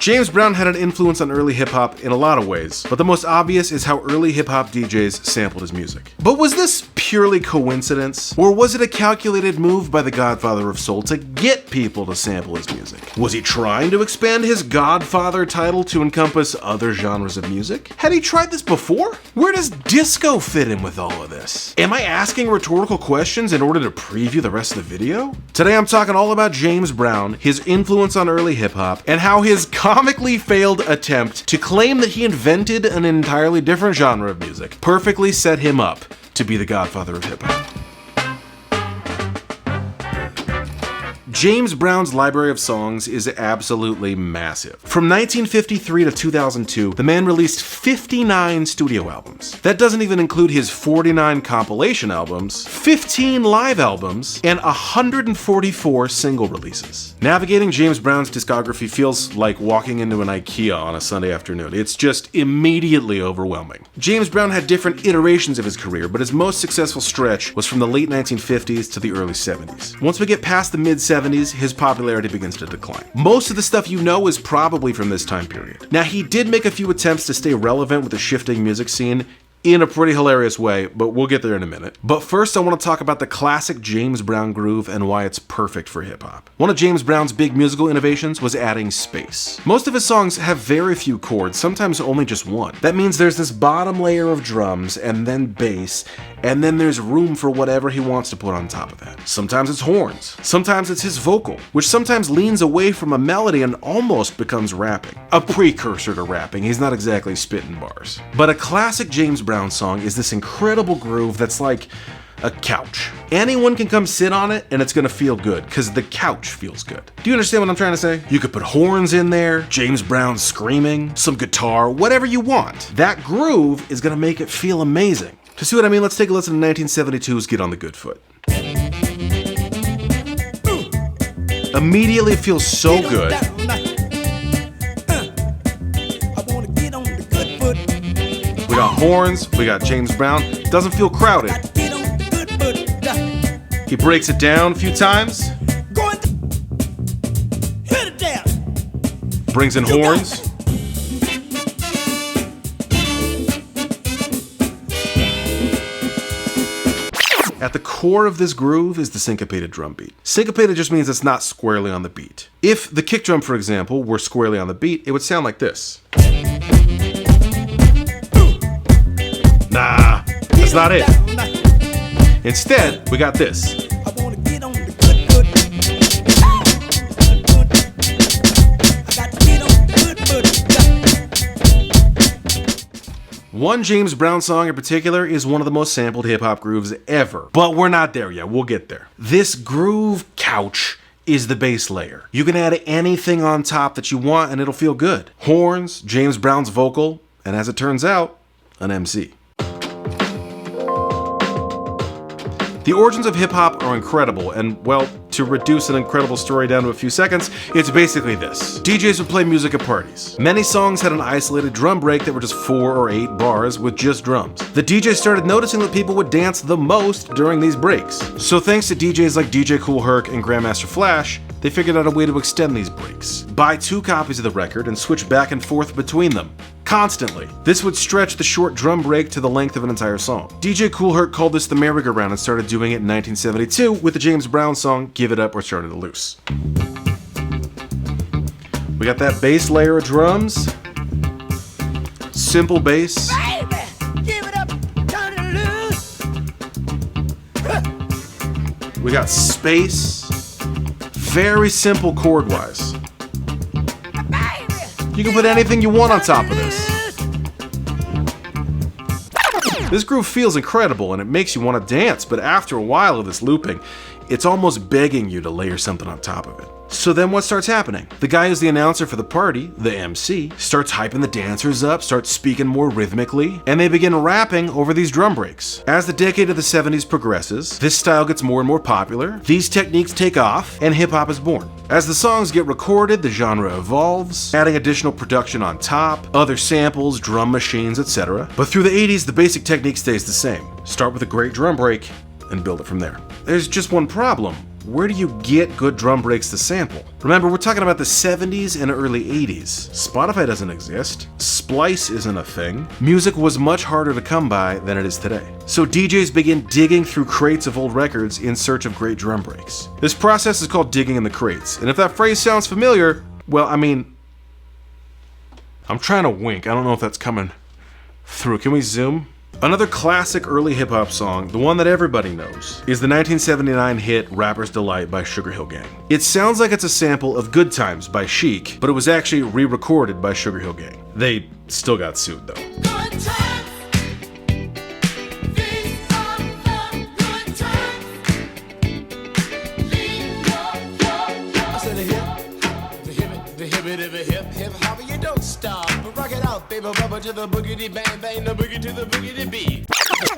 James Brown had an influence on early hip-hop in a lot of ways, but the most obvious is how early hip-hop DJs sampled his music. But was this purely coincidence? Or was it a calculated move by the Godfather of Soul to get people to sample his music? Was he trying to expand his Godfather title to encompass other genres of music? Had he tried this before? Where does disco fit in with all of this? Am I asking rhetorical questions in order to preview the rest of the video? Today I'm talking all about James Brown, his influence on early hip-hop, and how his comically failed attempt to claim that he invented an entirely different genre of music perfectly set him up to be the Godfather of hip-hop. James Brown's library of songs is absolutely massive. From 1953 to 2002, the man released 59 studio albums. That doesn't even include his 49 compilation albums, 15 live albums, and 144 single releases. Navigating James Brown's discography feels like walking into an IKEA on a Sunday afternoon. It's just immediately overwhelming. James Brown had different iterations of his career, but his most successful stretch was from the late 1950s to the early 70s. Once we get past the mid-70s, his popularity begins to decline. Most of the stuff you know is probably from this time period. Now, he did make a few attempts to stay relevant with the shifting music scene in a pretty hilarious way, but we'll get there in a minute. But first, I want to talk about the classic James Brown groove and why it's perfect for hip-hop. One of James Brown's big musical innovations was adding space. Most of his songs have very few chords, sometimes only just one. That means there's this bottom layer of drums, and then bass, and then there's room for whatever he wants to put on top of that. Sometimes it's horns, sometimes it's his vocal, which sometimes leans away from a melody and almost becomes rapping. A precursor to rapping, he's not exactly spitting bars. But a classic James Brown song is this incredible groove that's like a couch. Anyone can come sit on it and it's gonna feel good, because the couch feels good. Do you understand what I'm trying to say? You could put horns in there, James Brown screaming, some guitar, whatever you want. That groove is gonna make it feel amazing. To see what I mean, let's take a listen to 1972's Get on the Good Foot. Immediately feels so good. We got horns, we got James Brown. Doesn't feel crowded. He breaks it down a few times. Brings in horns. At the core of this groove is the syncopated drum beat. Syncopated just means it's not squarely on the beat. If the kick drum, for example, were squarely on the beat, it would sound like this. Nah, that's not it. Instead, we got this. One James Brown song in particular is one of the most sampled hip-hop grooves ever. But we're not there yet, we'll get there. This groove couch is the base layer. You can add anything on top that you want and it'll feel good. Horns, James Brown's vocal, and as it turns out, an MC. The origins of hip-hop are incredible, and, well, to reduce an incredible story down to a few seconds, it's basically this. DJs would play music at parties. Many songs had an isolated drum break that were just 4 or 8 bars with just drums. The DJs started noticing that people would dance the most during these breaks. So thanks to DJs like DJ Kool Herc and Grandmaster Flash, they figured out a way to extend these breaks. Buy 2 copies of the record and switch back and forth between them. Constantly. This would stretch the short drum break to the length of an entire song. DJ Kool Herc called this the merry-go-round and started doing it in 1972 with the James Brown song Give It Up or Started It Loose. We got that bass layer of drums. Simple bass. Baby, give it up, turn it loose. We got space. Very simple chord-wise. You can put anything you want on top of this. This groove feels incredible and it makes you want to dance, but after a while of this looping, it's almost begging you to layer something on top of it. So then what starts happening? The guy who's the announcer for the party, the MC, starts hyping the dancers up, starts speaking more rhythmically, and they begin rapping over these drum breaks. As the decade of the 70s progresses, this style gets more and more popular, these techniques take off, and hip-hop is born. As the songs get recorded, the genre evolves, adding additional production on top, other samples, drum machines, etc. But through the 80s, the basic technique stays the same. Start with a great drum break, and build it from there. There's just one problem. where do you get good drum breaks to sample? Remember, we're talking about the 70s and early 80s. Spotify doesn't exist. Splice isn't a thing. Music was much harder to come by than it is today. So DJs begin digging through crates of old records in search of great drum breaks. This process is called digging in the crates. And if that phrase sounds familiar, well, I mean, I'm trying to wink. I don't know if that's coming through. Can we zoom? Another classic early hip-hop song, the one that everybody knows, is the 1979 hit Rapper's Delight by Sugar Hill Gang. It sounds like it's a sample of Good Times by Chic, but it was actually re-recorded by Sugar Hill Gang. They still got sued though. Good times. These are the good times. Leave your. I said the hip hop, you don't stop. But rock it out, baby, bubble to the boogity bang bang, the boogie to the boogity beat.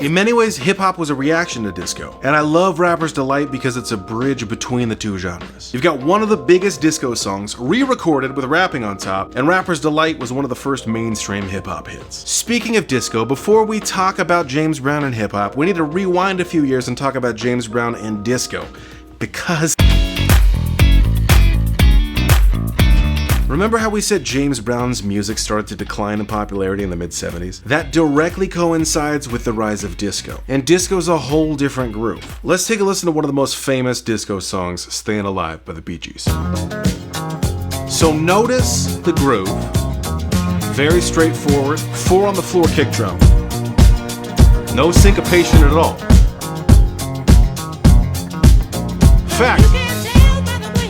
In many ways, hip-hop was a reaction to disco, and I love Rapper's Delight because it's a bridge between the two genres. You've got one of the biggest disco songs re-recorded with rapping on top, and Rapper's Delight was one of the first mainstream hip-hop hits. Speaking of disco, before we talk about James Brown and hip-hop, we need to rewind a few years and talk about James Brown and disco, because remember how we said James Brown's music started to decline in popularity in the mid-70s? That directly coincides with the rise of disco. And disco's a whole different groove. Let's take a listen to one of the most famous disco songs, Stayin' Alive by the Bee Gees. So notice the groove. Very straightforward. 4 on the floor kick drum. No syncopation at all. Fact,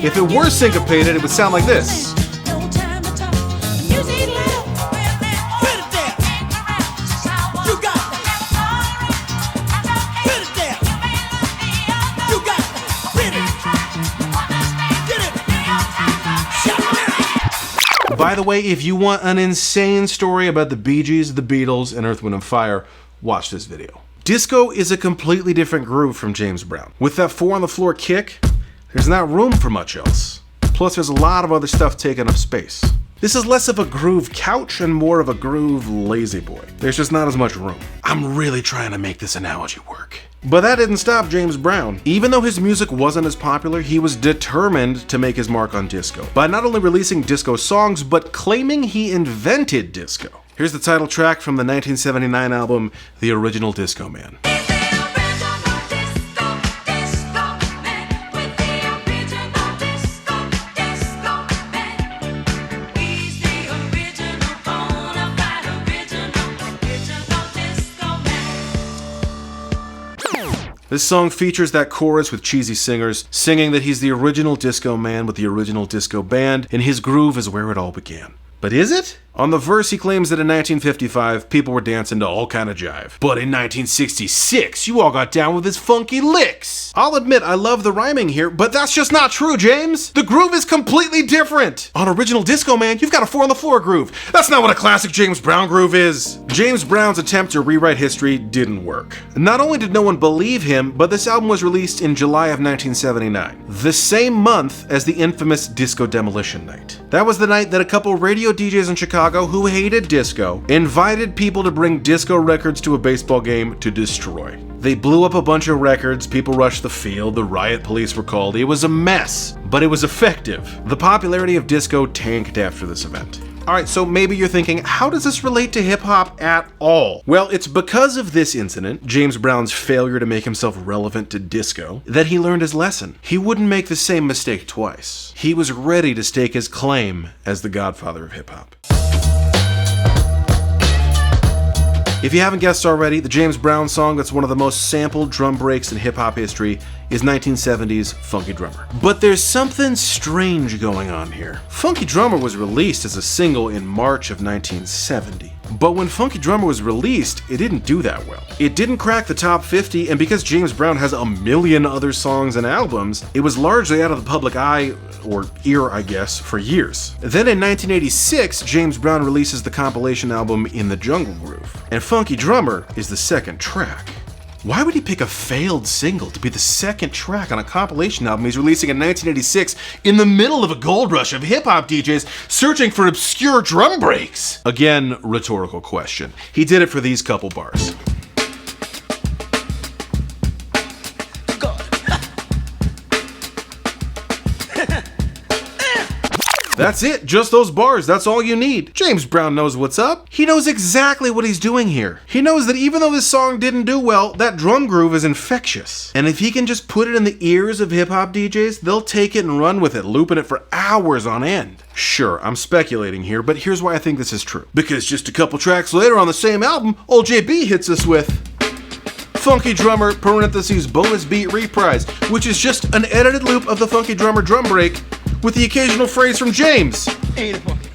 if it were syncopated, it would sound like this. By the way, if you want an insane story about the Bee Gees, the Beatles, and Earth, Wind & Fire, watch this video. Disco is a completely different groove from James Brown. With that 4 on the floor kick, there's not room for much else. Plus, there's a lot of other stuff taking up space. This is less of a groove couch and more of a groove lazy boy. There's just not as much room. I'm really trying to make this analogy work. But that didn't stop James Brown. Even though his music wasn't as popular, he was determined to make his mark on disco by not only releasing disco songs, but claiming he invented disco. Here's the title track from the 1979 album, The Original Disco Man. This song features that chorus with cheesy singers singing that he's the original disco man with the original disco band, and his groove is where it all began. But is it? On the verse, he claims that in 1955, people were dancing to all kind of jive. But in 1966, you all got down with his funky licks. I'll admit, I love the rhyming here, but that's just not true, James. The groove is completely different. On Original Disco Man, you've got a 4 on the floor groove. That's not what a classic James Brown groove is. James Brown's attempt to rewrite history didn't work. Not only did no one believe him, but this album was released in July of 1979, the same month as the infamous Disco Demolition Night. That was the night that a couple radio DJs in Chicago who hated disco invited people to bring disco records to a baseball game to destroy. They blew up a bunch of records, people rushed the field, the riot police were called. It was a mess, but it was effective. The popularity of disco tanked after this event. Alright, so maybe you're thinking, how does this relate to hip-hop at all? Well, it's because of this incident, James Brown's failure to make himself relevant to disco, that he learned his lesson. He wouldn't make the same mistake twice. He was ready to stake his claim as the Godfather of Hip Hop. If you haven't guessed already, the James Brown song that's one of the most sampled drum breaks in hip-hop history is 1970's Funky Drummer. But there's something strange going on here. Funky Drummer was released as a single in March of 1970. But when Funky Drummer was released, it didn't do that well. It didn't crack the top 50, and because James Brown has a million other songs and albums, it was largely out of the public eye, or ear I guess, for years. Then in 1986, James Brown releases the compilation album In the Jungle Groove, and Funky Drummer is the second track. Why would he pick a failed single to be the second track on a compilation album he's releasing in 1986 in the middle of a gold rush of hip-hop DJs searching for obscure drum breaks? Again, rhetorical question. He did it for these couple bars. That's it, just those bars, that's all you need. James Brown knows what's up. He knows exactly what he's doing here. He knows that even though this song didn't do well, that drum groove is infectious. And if he can just put it in the ears of hip-hop DJs, they'll take it and run with it, looping it for hours on end. Sure, I'm speculating here, but here's why I think this is true. Because just a couple tracks later on the same album, Old JB hits us with Funky Drummer, parentheses, bonus beat reprise, which is just an edited loop of the Funky Drummer drum break with the occasional phrase from James. Ain't it funky?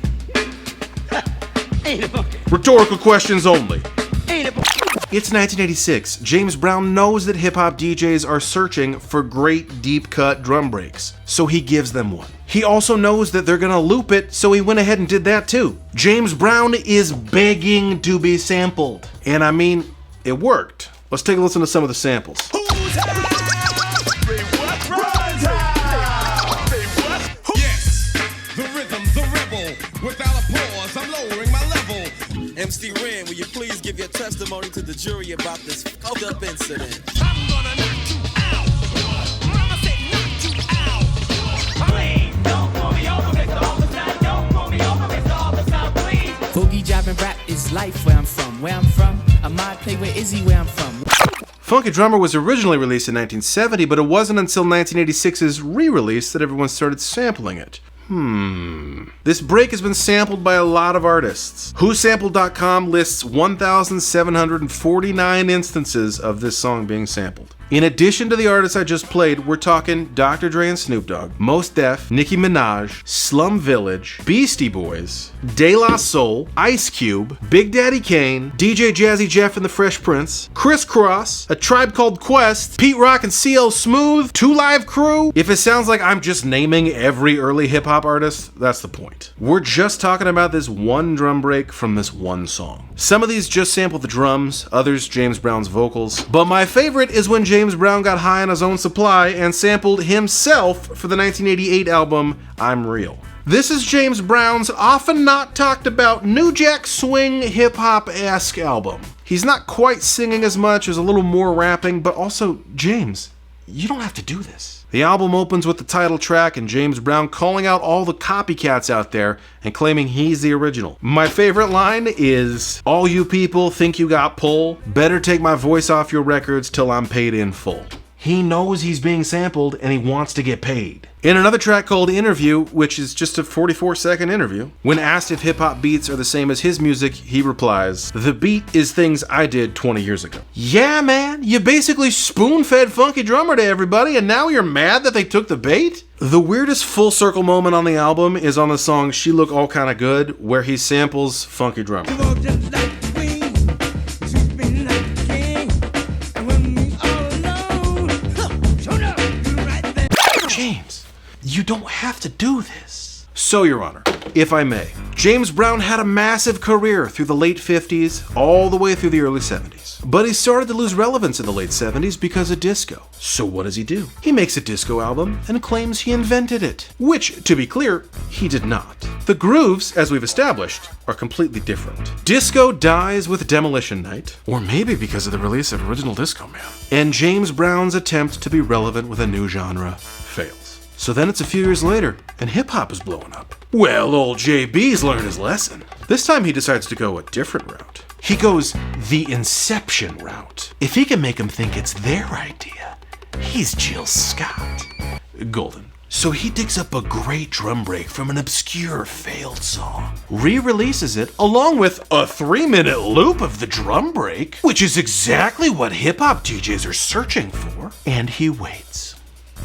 Ain't it funky? Rhetorical questions only. Ain't it funky? It's 1986. James Brown knows that hip-hop DJs are searching for great deep-cut drum breaks, so he gives them one. He also knows that they're gonna loop it, so he went ahead and did that too. James Brown is begging to be sampled. And I mean, it worked. Let's take a listen to some of the samples. Yes, the rhythm's a rebel. Without a pause, I'm lowering my level. MC Ren, will you please give your testimony to the jury about this fucked up incident? I'm gonna knock you out. Mama said knock you out. Please don't pull me over, Mr. Officer. Don't pull me over, Mr. Officer, please. Boogie driving rap is life where I'm from. Where I'm from, I might play with Izzy where I'm from. Funky Drummer was originally released in 1970, but it wasn't until 1986's re-release that everyone started sampling it. This break has been sampled by a lot of artists. WhoSampled.com lists 1,749 instances of this song being sampled. In addition to the artists I just played, we're talking Dr. Dre and Snoop Dogg, Mos Def, Nicki Minaj, Slum Village, Beastie Boys, De La Soul, Ice Cube, Big Daddy Kane, DJ Jazzy Jeff and the Fresh Prince, Criss Cross, A Tribe Called Quest, Pete Rock and CL Smooth, 2 Live Crew. If it sounds like I'm just naming every early hip-hop artist, that's the point. We're just talking about this one drum break from this one song. Some of these just sample the drums, others James Brown's vocals, but my favorite is when James Brown got high on his own supply and sampled himself for the 1988 album I'm Real. This is James Brown's often not talked about New Jack Swing hip-hop-esque album. He's not quite singing as much, there's a little more rapping, but also, James, you don't have to do this. The album opens with the title track and James Brown calling out all the copycats out there and claiming he's the original. My favorite line is, "All you people think you got pull, better take my voice off your records till I'm paid in full." He knows he's being sampled and he wants to get paid. In another track called Interview, which is just a 44-second interview, when asked if hip-hop beats are the same as his music, he replies, "The beat is things I did 20 years ago." Yeah, man, you basically spoon-fed Funky Drummer to everybody and now you're mad that they took the bait? The weirdest full circle moment on the album is on the song She Look All Kinda Good, where he samples Funky Drummer. James, you don't have to do this. So, Your Honor, if I may, James Brown had a massive career through the late 50s, all the way through the early 70s. But he started to lose relevance in the late 70s because of disco. So what does he do? He makes a disco album and claims he invented it. Which, to be clear, he did not. The grooves, as we've established, are completely different. Disco dies with Demolition Night, or maybe because of the release of Original Disco Man. And James Brown's attempt to be relevant with a new genre fails. So then it's a few years later, and hip-hop is blowing up. Well, old JB's learned his lesson. This time he decides to go a different route. He goes the Inception route. If he can make them think it's their idea, he's Jill Scott. Golden. So he digs up a great drum break from an obscure failed song, re-releases it along with a 3-minute loop of the drum break, which is exactly what hip-hop DJs are searching for, and he waits.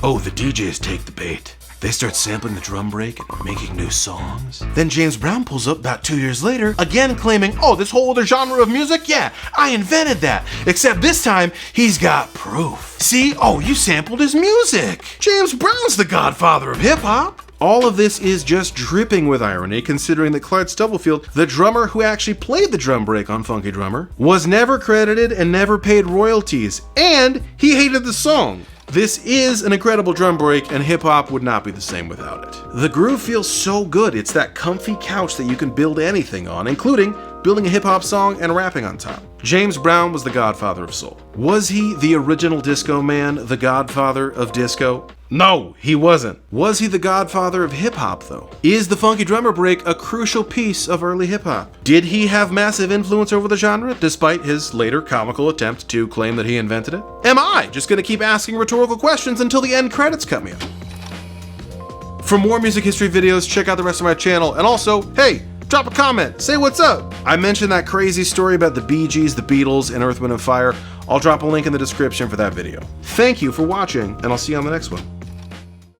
Oh, the DJs take the bait. They start sampling the drum break and making new songs. Then James Brown pulls up about 2 years later, again claiming, oh, this whole other genre of music? Yeah, I invented that. Except this time, he's got proof. See? Oh, you sampled his music. James Brown's the Godfather of Hip Hop. All of this is just dripping with irony, considering that Clyde Stubblefield, the drummer who actually played the drum break on Funky Drummer, was never credited and never paid royalties, and he hated the song. This is an incredible drum break, and hip-hop would not be the same without it. The groove feels so good, it's that comfy couch that you can build anything on, including building a hip-hop song and rapping on top. James Brown was the Godfather of Soul. Was he the original disco man, the Godfather of disco? No, he wasn't. Was he the Godfather of Hip Hop, though? Is the funky drummer break a crucial piece of early hip hop? Did he have massive influence over the genre, despite his later comical attempt to claim that he invented it? Am I just gonna keep asking rhetorical questions until the end credits cut me off? For more music history videos, check out the rest of my channel, and also, hey, drop a comment, say what's up. I mentioned that crazy story about the Bee Gees, the Beatles, and Earth, Wind & Fire. I'll drop a link in the description for that video. Thank you for watching, and I'll see you on the next one.